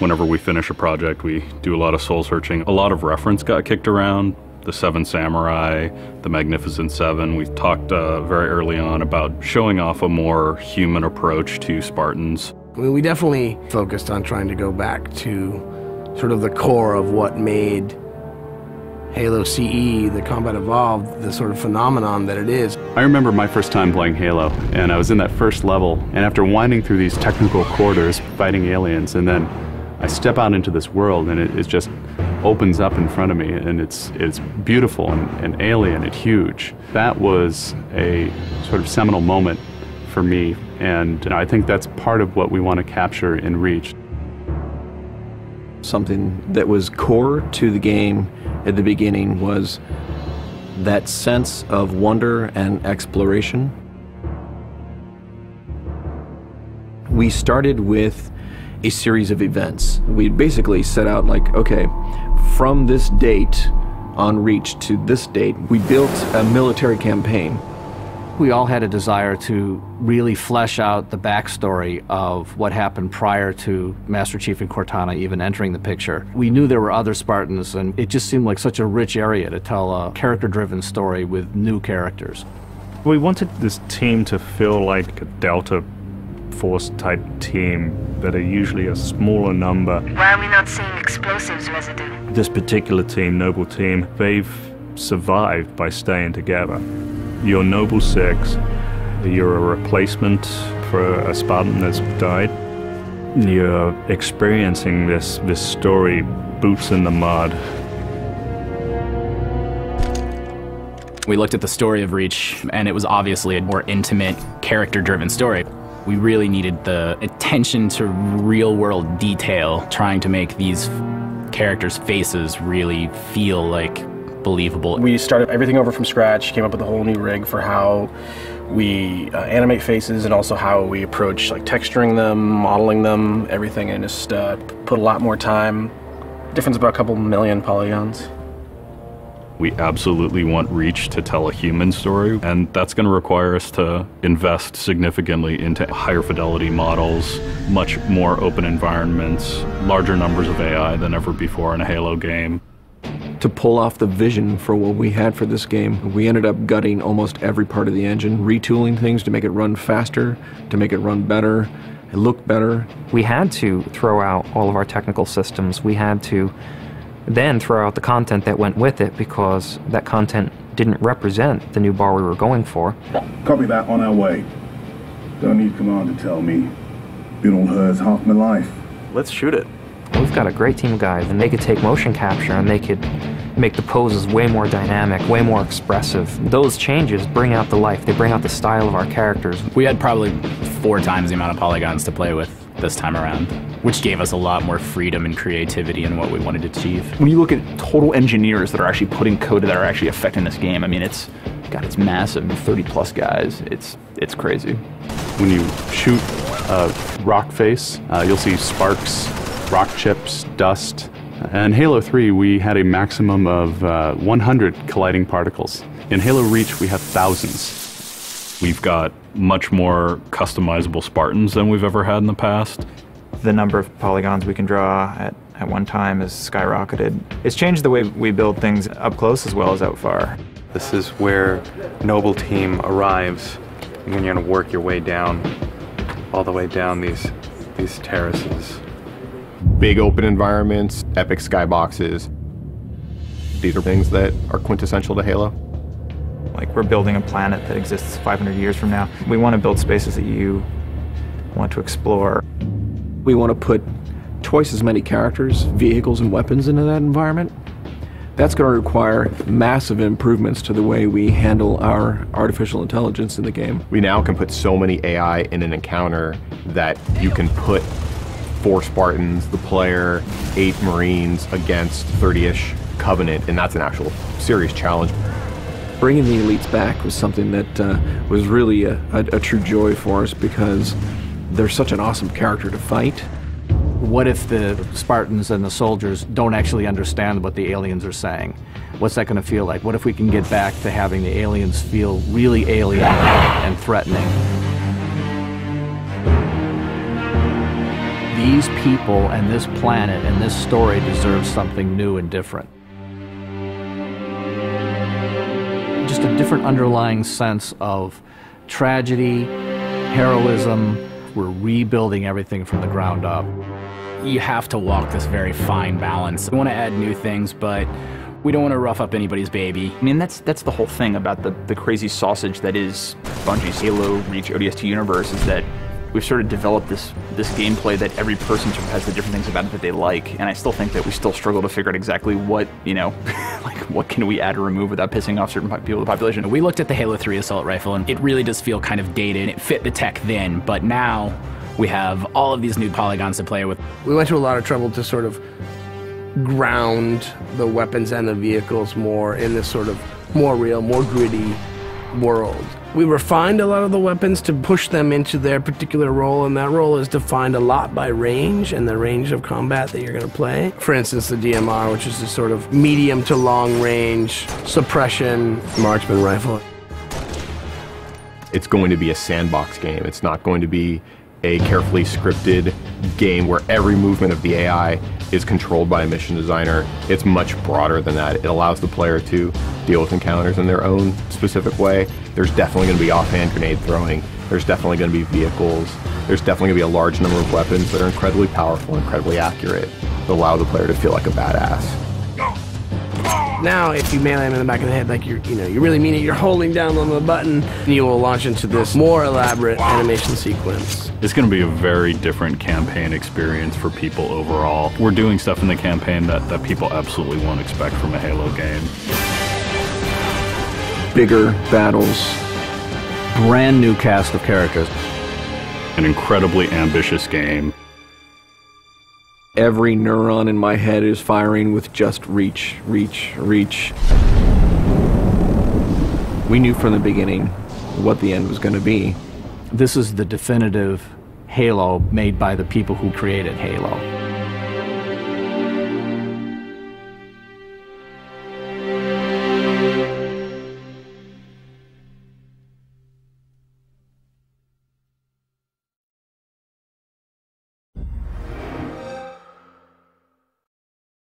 Whenever we finish a project, we do a lot of soul searching. A lot of reference got kicked around. The Seven Samurai, the Magnificent Seven. We talked very early on about showing off a more human approach to Spartans. We definitely focused on trying to go back to sort of the core of what made Halo CE, the Combat Evolved, the sort of phenomenon that it is. I remember my first time playing Halo, and I was in that first level, and after winding through these technical corridors, fighting aliens, and then I step out into this world, and it just opens up in front of me, and it's beautiful and alien and huge. That was a sort of seminal moment for me, and I think that's part of what we want to capture in Reach. Something that was core to the game at the beginning was that sense of wonder and exploration. We started with a series of events. We basically set out like, okay, from this date on Reach to this date, we built a military campaign. We all had a desire to really flesh out the backstory of what happened prior to Master Chief and Cortana even entering the picture. We knew there were other Spartans, and it just seemed like such a rich area to tell a character-driven story with new characters. We wanted this team to feel like a Delta Force type team that are usually a smaller number. Why are we not seeing explosives residue? This particular team, Noble Team, they've survived by staying together. You're Noble 6, you're a replacement for a Spartan that's died. You're experiencing this story, boots in the mud. We looked at the story of Reach, and it was obviously a more intimate, character-driven story. We really needed the attention to real-world detail, trying to make these characters' faces really feel like believable. We started everything over from scratch, came up with a whole new rig for how we animate faces and also how we approach like texturing them, modeling them, everything, and just put a lot more time. Difference about a couple million polygons. We absolutely want Reach to tell a human story, and that's going to require us to invest significantly into higher fidelity models, much more open environments, larger numbers of AI than ever before in a Halo game. To pull off the vision for what we had for this game, we ended up gutting almost every part of the engine, retooling things to make it run faster, to make it run better, it looked better. We had to throw out all of our technical systems. We had to then throw out the content that went with it because that content didn't represent the new bar we were going for. Copy that, on our way. Don't need command to tell me. Been on hers half my life. Let's shoot it. We've got a great team of guys, and they could take motion capture and they could make the poses way more dynamic, way more expressive. Those changes bring out the life, they bring out the style of our characters. We had probably 4 times the amount of polygons to play with this time around, which gave us a lot more freedom and creativity in what we wanted to achieve. When you look at total engineers that are actually putting code that are actually affecting this game, I mean, it's massive, 30+ guys, it's crazy. When you shoot a rock face, you'll see sparks, rock chips, dust. In Halo 3, we had a maximum of 100 colliding particles. In Halo Reach, we have thousands. We've got much more customizable Spartans than we've ever had in the past. The number of polygons we can draw at one time has skyrocketed. It's changed the way we build things up close as well as out far. This is where Noble Team arrives when you're going to work your way down, all the way down these terraces. Big open environments, epic skyboxes. These are things that are quintessential to Halo. Like, we're building a planet that exists 500 years from now. We want to build spaces that you want to explore. We want to put twice as many characters, vehicles, and weapons into that environment. That's going to require massive improvements to the way we handle our artificial intelligence in the game. We now can put so many AI in an encounter that you can put 4 Spartans, the player, 8 Marines against 30-ish Covenant, and that's an actual serious challenge. Bringing the elites back was something that was really a true joy for us because they're such an awesome character to fight. What if the Spartans and the soldiers don't actually understand what the aliens are saying? What's that going to feel like? What if we can get back to having the aliens feel really alien and threatening? these people and this planet and this story deserve something new and different. Just a different underlying sense of tragedy, heroism. We're rebuilding everything from the ground up. You have to walk this very fine balance. We want to add new things, but we don't want to rough up anybody's baby. I mean, that's the whole thing about the crazy sausage that is Bungie's Halo Reach ODST universe, is that we've sort of developed this gameplay that every person sort of has the different things about it that they like, and I still think that we still struggle to figure out exactly what, you know, like what can we add or remove without pissing off certain people in the population. We looked at the Halo 3 assault rifle, and it really does feel kind of dated. It fit the tech then, but now we have all of these new polygons to play with. We went to a lot of trouble to sort of ground the weapons and the vehicles more in this sort of more real, more gritty world. We refined a lot of the weapons to push them into their particular role, and that role is defined a lot by range and the range of combat that you're going to play. For instance, the DMR, which is this sort of medium to long range suppression marksman rifle. It's going to be a sandbox game. It's not going to be a carefully scripted game where every movement of the AI is controlled by a mission designer. It's much broader than that. It allows the player to deal with encounters in their own specific way. There's definitely going to be offhand grenade throwing. There's definitely going to be vehicles. There's definitely going to be a large number of weapons that are incredibly powerful, incredibly accurate, that allow the player to feel like a badass. Now, if you melee him in the back of the head, like you really mean it, you're holding down on the button, and you will launch into this more elaborate animation sequence. It's going to be a very different campaign experience for people overall. We're doing stuff in the campaign that people absolutely won't expect from a Halo game. Bigger battles, brand new cast of characters. An incredibly ambitious game. Every neuron in my head is firing with just reach, reach, reach. We knew from the beginning what the end was going to be. This is the definitive Halo made by the people who created Halo.